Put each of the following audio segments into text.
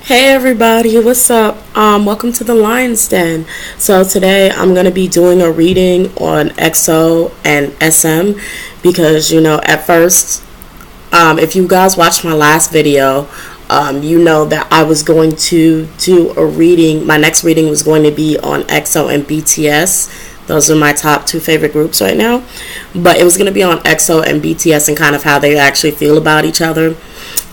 Hey everybody, what's up? Welcome to the Lion's Den. So today I'm gonna be doing a reading on EXO and SM because at first, if you guys watched my last video, you know that I was going to do a reading. My next reading was going to be on EXO and BTS. Those are my top two favorite groups right now. But it was going to be on EXO and BTS and kind of how they actually feel about each other.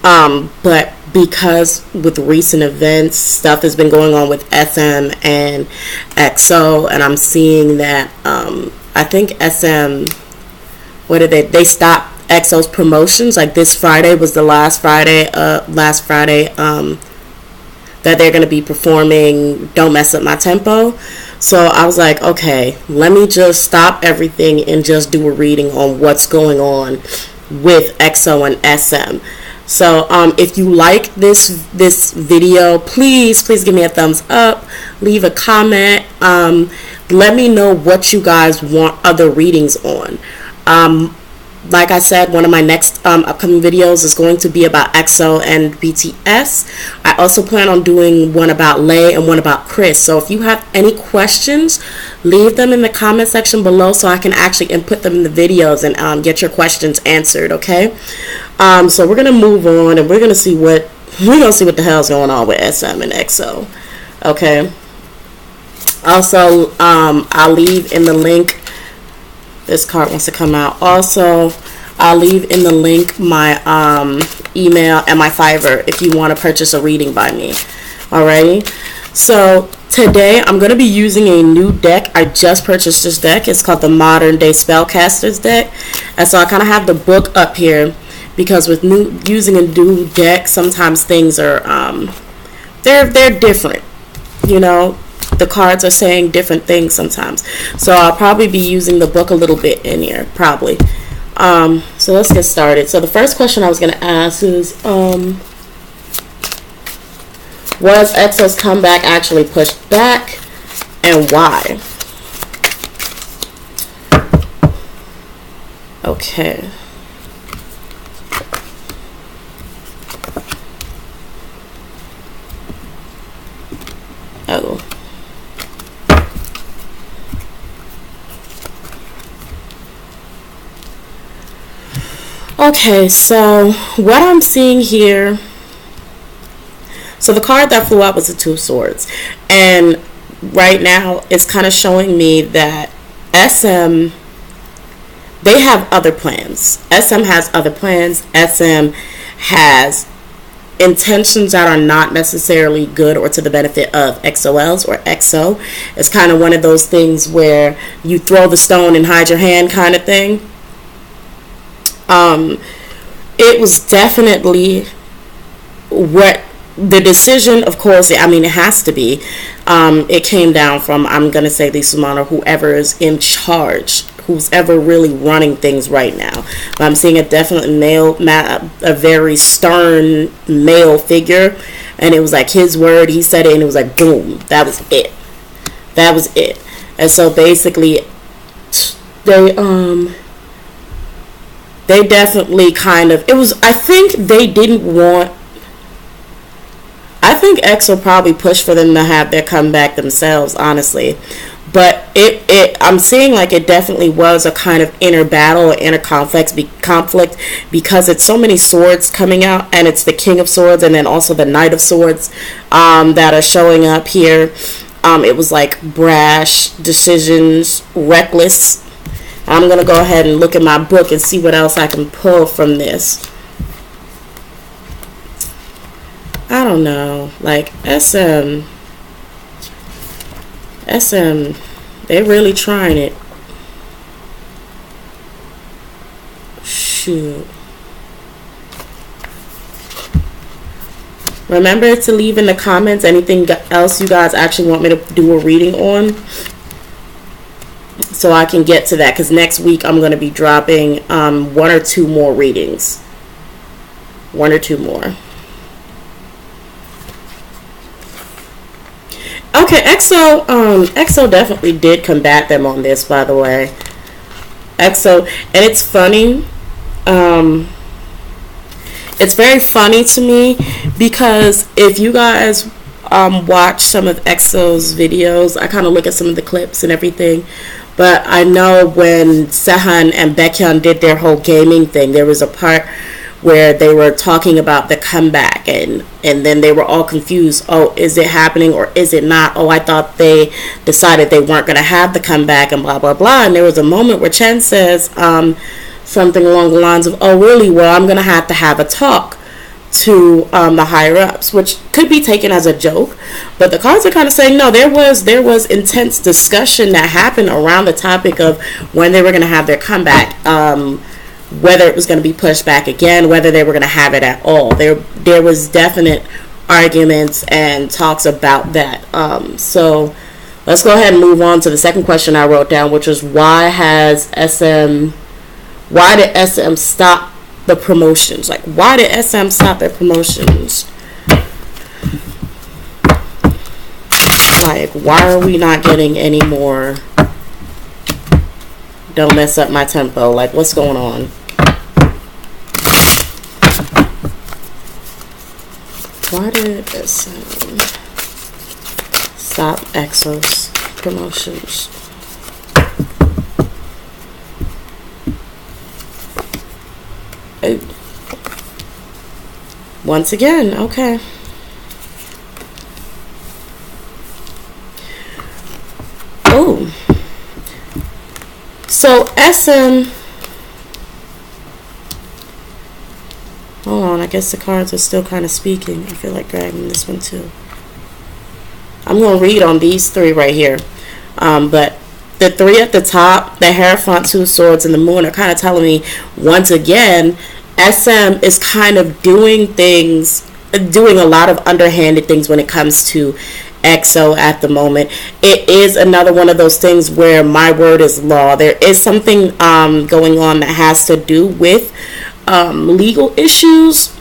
But because with recent events, stuff has been going on with SM and EXO, and I'm seeing that I think SM, what did they stopped EXO's promotions. Like this Friday was the last Friday that they're going to be performing Don't Mess Up My Tempo. So I was like, okay, let me just stop everything and just do a reading on what's going on with EXO and SM. So if you like this video, please give me a thumbs up, leave a comment, let me know what you guys want other readings on. Like I said, one of my next upcoming videos is going to be about EXO and BTS. I also plan on doing one about Lay and one about Chris. So if you have any questions, leave them in the comment section below so I can actually input them in the videos and get your questions answered. Okay. So we're gonna move on and we're gonna see what the hell's going on with SM and EXO. Okay. Also, I'll leave in the link. This card wants to come out. Also, I'll leave in the link my email and my Fiverr if you want to purchase a reading by me. Alrighty. So today I'm going to be using a new deck. I just purchased this deck. It's called the Modern Day Spellcasters deck. And so I kind of have the book up here because with using a new deck, sometimes things are they're different. The cards are saying different things sometimes. So I'll probably be using the book a little bit in here, probably. So let's get started. So the first question I was going to ask is, was EXO's comeback actually pushed back, and why? Okay. Oh. Okay, so what I'm seeing here, so the card that flew out was the Two of Swords, and right now it's kind of showing me that SM, they have other plans. SM has other plans. SM has intentions that are not necessarily good or to the benefit of EXO-Ls or EXO. It's kind of one of those things where you throw the stone and hide your hand kind of thing. It was definitely what the decision, of course, I mean, it has to be. It came down from, I'm going to say the Sumana, whoever is in charge, who's ever really running things right now. But I'm seeing a definite a very stern male figure. And it was like his word, he said it, and it was like, boom, that was it. That was it. And so basically, they definitely kind of, I think EXO probably pushed for them to have their comeback themselves, honestly. But I'm seeing like it definitely was a kind of inner battle, or inner conflict because it's so many swords coming out, and it's the King of Swords and then also the Knight of Swords that are showing up here. It was like brash decisions, reckless. I'm going to go ahead and look at my book and see what else I can pull from this. I don't know. Like, SM, they're really trying it. Shoot. Remember to leave in the comments anything else you guys actually want me to do a reading on, so I can get to that, because next week I'm going to be dropping one or two more readings. One or two more. Okay, EXO definitely did combat them on this, by the way. EXO, and it's funny. it's very funny to me because if you guys watch some of EXO's videos, I kind of look at some of the clips and everything. But I know when Sehun and Baekhyun did their whole gaming thing, there was a part where they were talking about the comeback, and then they were all confused. Oh, is it happening or is it not? Oh, I thought they decided they weren't going to have the comeback and blah, blah, blah. And there was a moment where Chen says something along the lines of, oh, really? Well, I'm going to have a talk to the higher ups, which could be taken as a joke, but the cards are kind of saying no. There was intense discussion that happened around the topic of when they were going to have their comeback, whether it was going to be pushed back again, whether they were going to have it at all. There was definite arguments and talks about that. So let's go ahead and move on to the second question I wrote down, which was why did SM stop the promotions? Like, why did SM stop their promotions? Like, why are we not getting any more Don't Mess Up My Tempo? Like, what's going on? Why did SM stop EXO's promotions? Once again, okay. Oh. So SM, hold on, I guess the cards are still kind of speaking. I feel like grabbing this one too. I'm going to read on these three right here. But the three at the top, the Hierophant, Two Swords, and the Moon are kind of telling me, once again, SM is kind of doing a lot of underhanded things when it comes to EXO at the moment. It is another one of those things where my word is law. There is something going on that has to do with legal issues.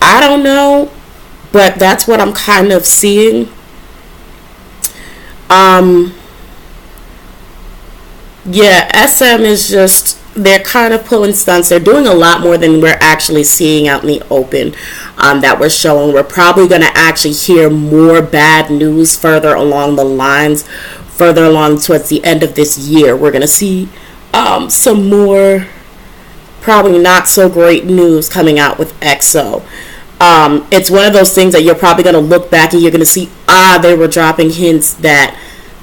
I don't know, but that's what I'm kind of seeing. Yeah, SM is just, they're kind of pulling stunts. They're doing a lot more than we're actually seeing out in the open that we're showing. We're probably going to actually hear more bad news further along the lines, further along towards the end of this year. We're going to see some more probably not so great news coming out with EXO. It's one of those things that you're probably going to look back and you're going to see, they were dropping hints that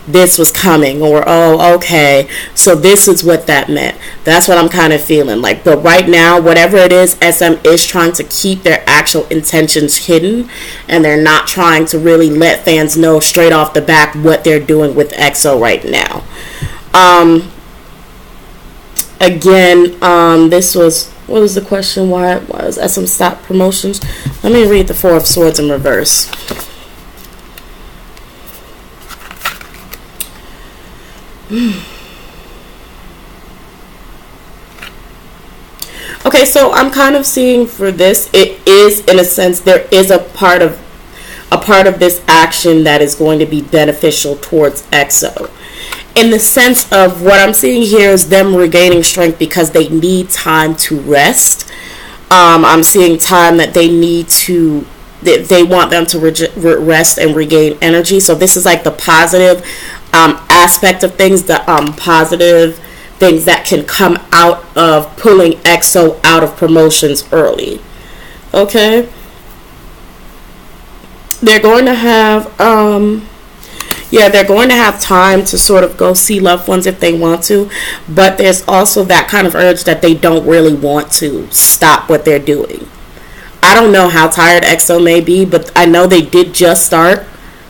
this was coming, or oh, okay, so this is what that meant. That's what I'm kind of feeling like. But right now, whatever it is, SM is trying to keep their actual intentions hidden, and they're not trying to really let fans know straight off the back what they're doing with EXO right now. This was, what was the question? Why was SM stop promotions? Let me read the Four of Swords in reverse. Okay, so I'm kind of seeing for this, it is, in a sense, there is a part of this action that is going to be beneficial towards EXO. In the sense of what I'm seeing here is them regaining strength because they need time to rest. I'm seeing time that they need to, they want them to rest and regain energy. So this is like the positive aspect of things, the positive things that can come out of pulling EXO out of promotions early. Okay, they're going to have they're going to have time to sort of go see loved ones if they want to, but there's also that kind of urge that they don't really want to stop what they're doing. I don't know how tired EXO may be, but I know they did just start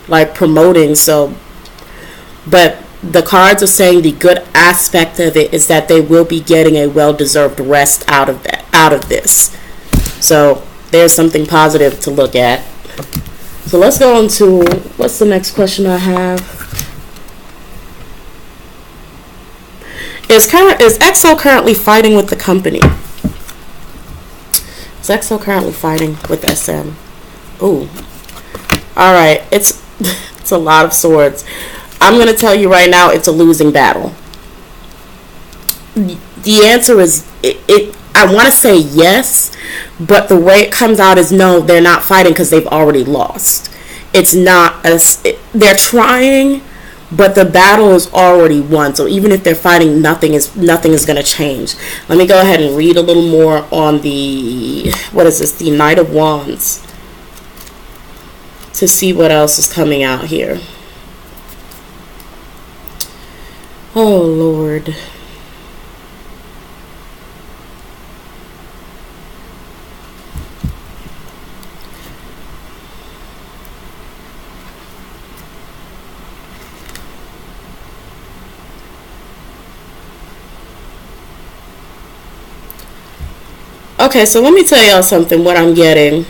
like promoting, so, but the cards are saying the good aspect of it is that they will be getting a well-deserved rest out of this. So there's something positive to look at. So let's go on to, what's the next question I have? Is EXO currently fighting with the company? Is EXO currently fighting with SM? Ooh. Alright, it's a lot of swords. I'm going to tell you right now, it's a losing battle. The answer is, I I want to say yes, but the way it comes out is no, they're not fighting because they've already lost. It's not as they're trying, but the battle is already won. So even if they're fighting, nothing is going to change. Let me go ahead and read a little more on the, what is this, the Knight of Wands, to see what else is coming out here. Oh Lord. Okay, so let me tell y'all something, what I'm getting.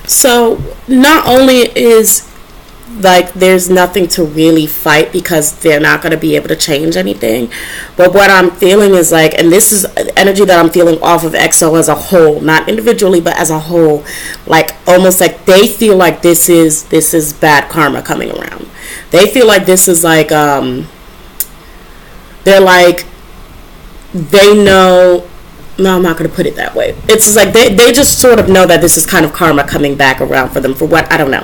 So not only is like there's nothing to really fight because they're not going to be able to change anything, but what I'm feeling is like, and this is energy that I'm feeling off of EXO as a whole, not individually but as a whole, like almost like they feel like this is bad karma coming around. They feel like this is like they're like, they know, no, I'm not going to put it that way. It's just like they just sort of know that this is kind of karma coming back around for them, for what, I don't know,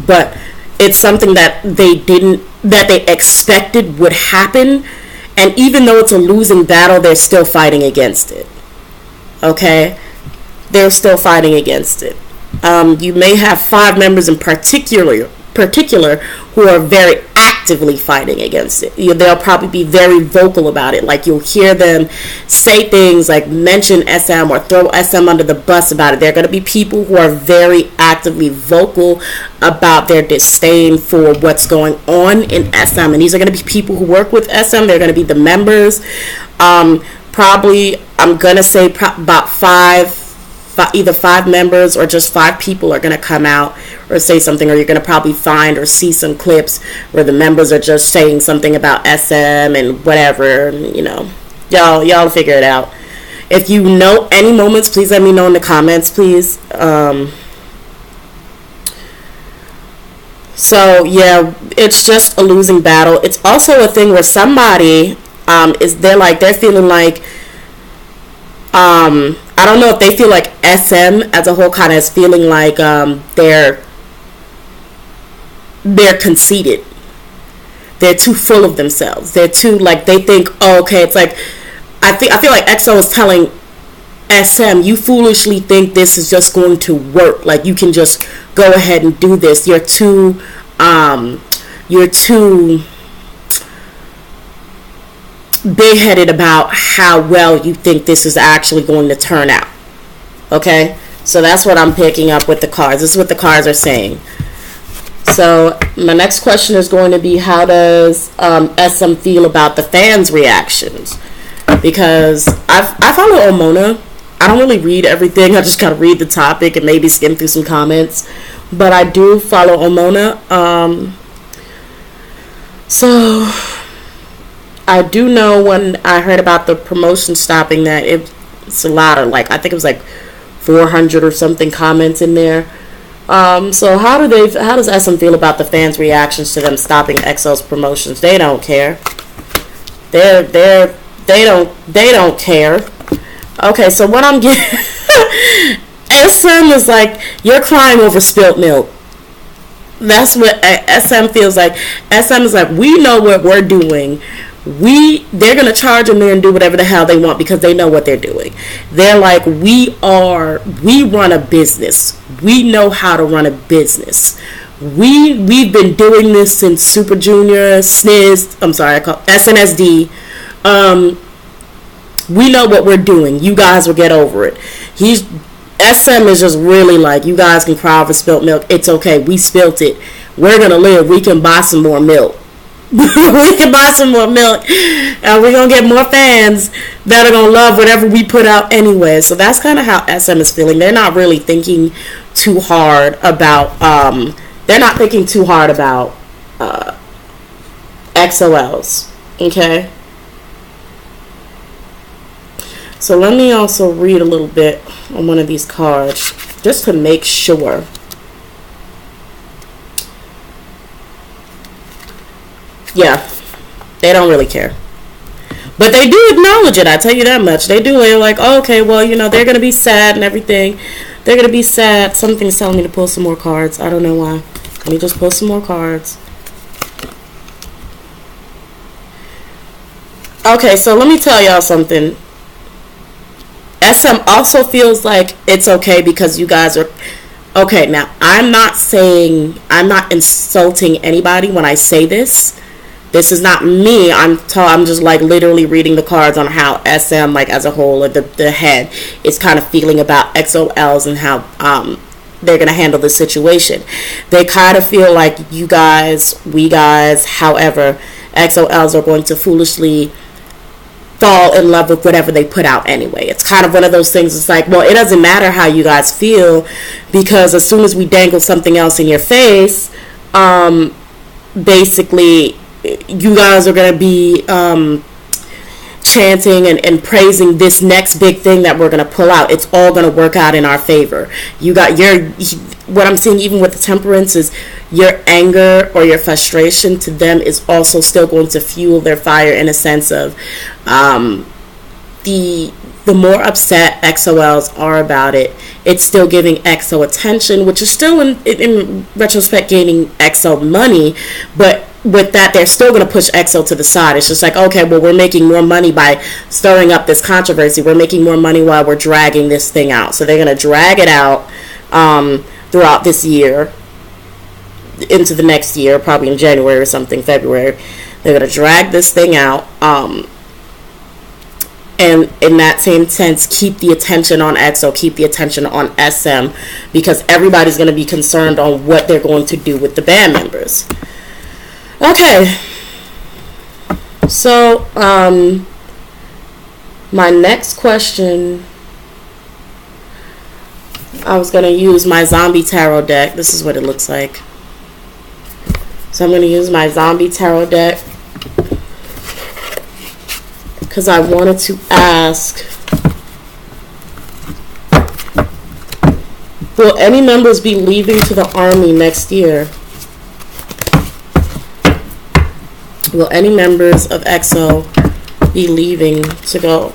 but it's something that they expected would happen, and even though it's a losing battle, they're still fighting against it. Okay, they're still fighting against it. You may have 5 members in particular who are very actively fighting against it. They'll probably be very vocal about it. Like you'll hear them say things like mention SM or throw SM under the bus about it. There are going to be people who are very actively vocal about their disdain for what's going on in SM. And these are going to be people who work with SM. They're going to be the members. Probably, I'm going to say about either 5 members or just 5 people are going to come out or say something, or you're going to probably find or see some clips where the members are just saying something about SM and whatever, you know, y'all figure it out. If you know any moments, please let me know in the comments, please. So yeah, it's just a losing battle. It's also a thing where somebody they're feeling like, I don't know if they feel like SM as a whole kind of is feeling like they're conceited. They're too full of themselves. They're too, like, they think, oh, okay, it's like, I feel like EXO is telling SM, you foolishly think this is just going to work. Like, you can just go ahead and do this. You're too big-headed about how well you think this is actually going to turn out. Okay, so that's what I'm picking up with the cards. This is what the cards are saying. So my next question is going to be, how does SM feel about the fans' reactions? Because I follow Omona. I don't really read everything. I just kind of read the topic and maybe skim through some comments. But I do follow Omona. So I do know when I heard about the promotion stopping that it's a lot of, like, I think it was like 400 or something comments in there. So how does SM feel about the fans' reactions to them stopping EXO's promotions? They don't care. They don't care. Okay, so what I'm getting SM is like, you're crying over spilt milk. That's what SM feels like. SM is like, we know what we're doing. They're gonna charge them there and do whatever the hell they want because they know what they're doing. They're like, we run a business. We know how to run a business. We've been doing this since Super Junior, SNSD. We know what we're doing. You guys will get over it. SM is just really like, you guys can cry over spilt milk. It's okay. We spilt it. We're gonna live. We can buy some more milk. We can buy some more milk, and we're gonna get more fans that are gonna love whatever we put out anyway. So that's kind of how SM is feeling. They're not really thinking too hard about XOLs. Okay, so let me also read a little bit on one of these cards just to make sure. Yeah, they don't really care. But they do acknowledge it, I tell you that much. They do. They're like, oh, okay, well, you know, they're going to be sad and everything. They're going to be sad. Something's telling me to pull some more cards. I don't know why. Let me just pull some more cards. Okay, so let me tell y'all something. SM also feels like it's okay because you guys are... Okay, now, I'm not insulting anybody when I say this. This is not me. I'm just like literally reading the cards on how SM, like as a whole, or the head is kind of feeling about EXO-Ls and how they're going to handle the situation. They kind of feel like you guys, we guys, however, EXO-Ls are going to foolishly fall in love with whatever they put out anyway. It's kind of one of those things. It's like, well, it doesn't matter how you guys feel, because as soon as we dangle something else in your face, basically you guys are going to be chanting and praising this next big thing that we're going to pull out. It's all going to work out in our favor. What I'm seeing even with the Temperance is your anger or your frustration to them is also still going to fuel their fire, in a sense of the more upset EXO-Ls are about it, it's still giving EXO attention, which is still in retrospect gaining EXO money, but with that, they're still going to push EXO to the side. It's just like, okay, well, we're making more money by stirring up this controversy. We're making more money while we're dragging this thing out. So they're going to drag it out throughout this year into the next year, probably in January or something, February. They're going to drag this thing out. And in that same sense, keep the attention on EXO, keep the attention on SM, because everybody's going to be concerned on what they're going to do with the band members. Okay, so my next question, I was going to use my zombie tarot deck. This is what it looks like. So I'm going to use my zombie tarot deck because I wanted to ask, will any members be leaving to the army next year? Will any members of EXO be leaving to go?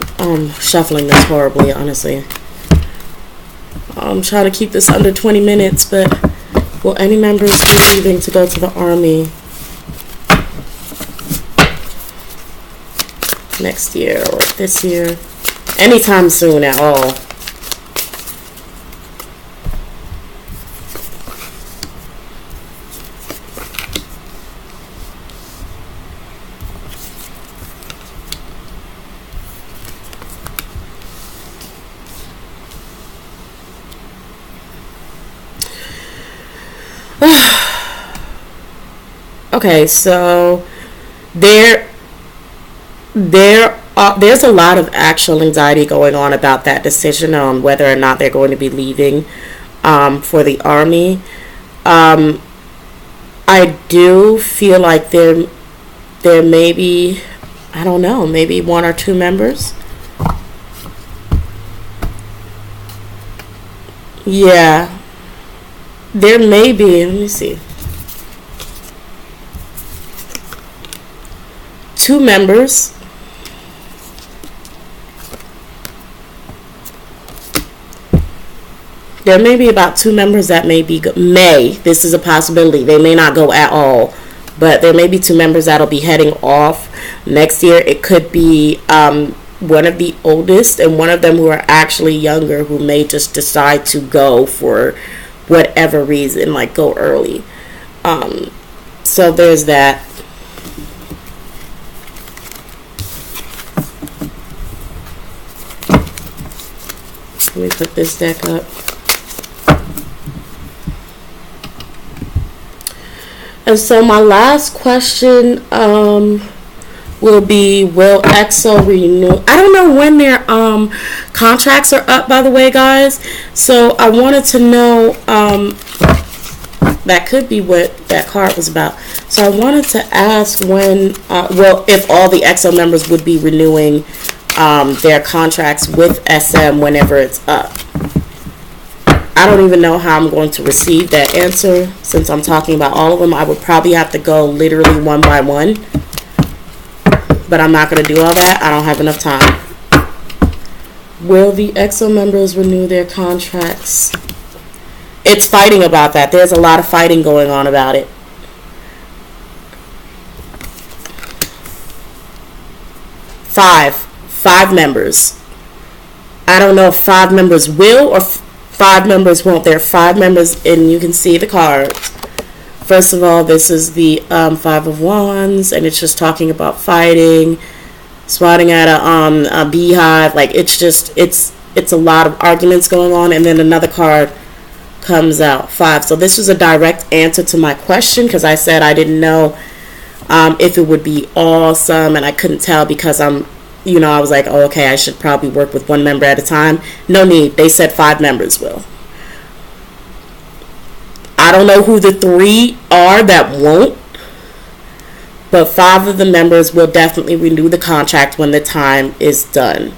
Shuffling this horribly, honestly. I'm trying to keep this under 20 minutes, but will any members be leaving to go to the army next year or this year? Anytime soon at all. Okay, so there's a lot of actual anxiety going on about that decision on whether or not they're going to be leaving for the army. I do feel like there may be, I don't know, maybe one or two members. Yeah, there may be. Let me see. 2 members. There may be about 2 members that this is a possibility. They may not go at all, but there may be 2 members that'll be heading off next year. It could be one of the oldest and one of them who are actually younger, who may just decide to go for whatever reason, like go early. So there's that. Let me put this deck up. And so my last question will be, will EXO renew? I don't know when their contracts are up, by the way, guys. So I wanted to know, that could be what that card was about. So I wanted to ask when, if all the EXO members would be renewing their contracts with SM whenever it's up. I don't even know how I'm going to receive that answer. Since I'm talking about all of them, I would probably have to go literally one by one. But I'm not going to do all that. I don't have enough time. Will the EXO members renew their contracts? It's fighting about that. There's a lot of fighting going on about it. Five members. I don't know if 5 members will or 5 members won't. There are 5 members, and you can see the cards. First of all, this is the 5 of Wands, and it's just talking about fighting, swatting at a beehive. Like, it's a lot of arguments going on. And then another card comes out, 5. So this was a direct answer to my question, because I said I didn't know if it would be awesome, and I couldn't tell because I was like, oh, okay, I should probably work with 1 member at a time. No need. They said 5 members will. I don't know who the 3 are that won't, but 5 of the members will definitely renew the contract when the time is done.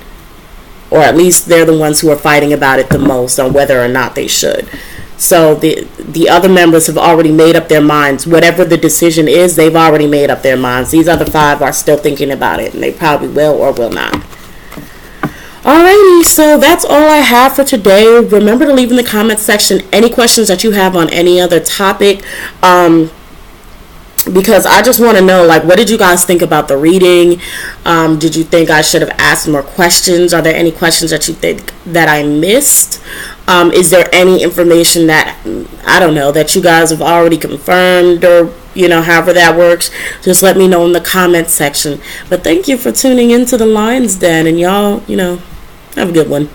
Or at least they're the ones who are fighting about it the most on whether or not they should. So the other members have already made up their minds. Whatever the decision is, they've already made up their minds. These other 5 are still thinking about it, and they probably will or will not. Alrighty, so that's all I have for today. Remember to leave in the comments section any questions that you have on any other topic. Because I just want to know, like, what did you guys think about the reading? Did you think I should have asked more questions? Are there any questions that you think that I missed? Is there any information that, I don't know, that you guys have already confirmed, or, however that works? Just let me know in the comments section. But thank you for tuning into the Lion's Den, and y'all, have a good one.